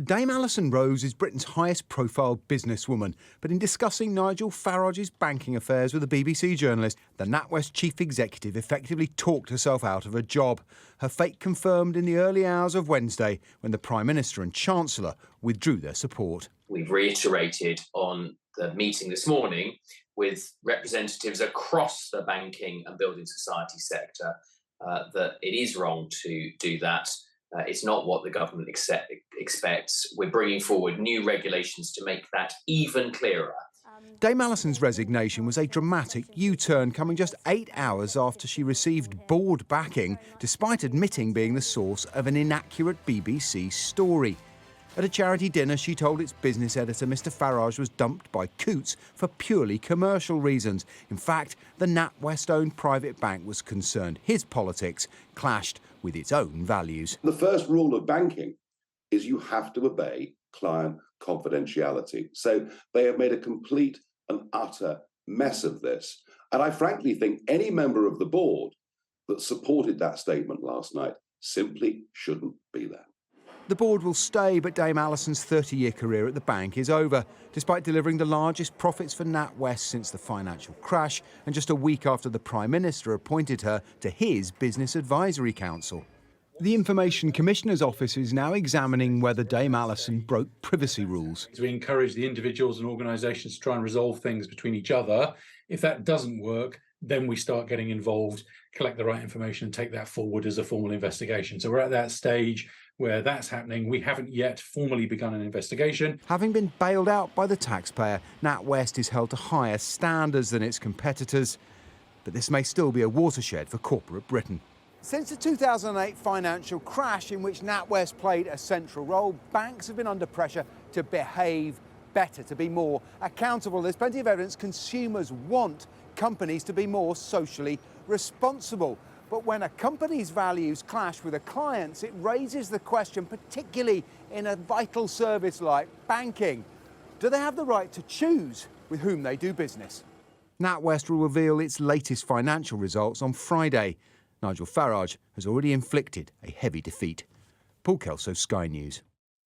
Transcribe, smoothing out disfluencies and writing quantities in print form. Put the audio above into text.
Dame Alison Rose is Britain's highest profile businesswoman, but in discussing Nigel Farage's banking affairs with a BBC journalist, the NatWest chief executive effectively talked herself out of a job. Her fate confirmed in the early hours of Wednesday when the Prime Minister and Chancellor withdrew their support. We've reiterated on the meeting this morning with representatives across the banking and building society sector that it is wrong to do that. It's not what the government expects. We're bringing forward new regulations to make that even clearer. Dame Alison's resignation was a dramatic U-turn, coming just 8 hours after she received board backing, despite admitting being the source of an inaccurate BBC story. At a charity dinner, she told its business editor Mr Farage was dumped by Coutts for purely commercial reasons. In fact, the NatWest-owned private bank was concerned his politics clashed with its own values. The first rule of banking is you have to obey client confidentiality. So they have made a complete and utter mess of this. And I frankly think any member of the board that supported that statement last night simply shouldn't be there. The board will stay, but Dame Alison's 30-year career at the bank is over, despite delivering the largest profits for NatWest since the financial crash, and just a week after the Prime Minister appointed her to his Business Advisory Council. The Information Commissioner's Office is now examining whether Dame Alison broke privacy rules. We encourage the individuals and organisations to try and resolve things between each other. If that doesn't work, then we start getting involved, collect the right information and take that forward as a formal investigation. So we're at that stage where that's happening. We haven't yet formally begun an investigation. Having been bailed out by the taxpayer, NatWest is held to higher standards than its competitors. But this may still be a watershed for corporate Britain. Since the 2008 financial crash, in which NatWest played a central role, banks have been under pressure to behave better, to be more accountable. There's plenty of evidence consumers want companies to be more socially responsible. But when a company's values clash with a client's, it raises the question, particularly in a vital service like banking, do they have the right to choose with whom they do business? NatWest will reveal its latest financial results on Friday. Nigel Farage has already inflicted a heavy defeat. Paul Kelso, Sky News.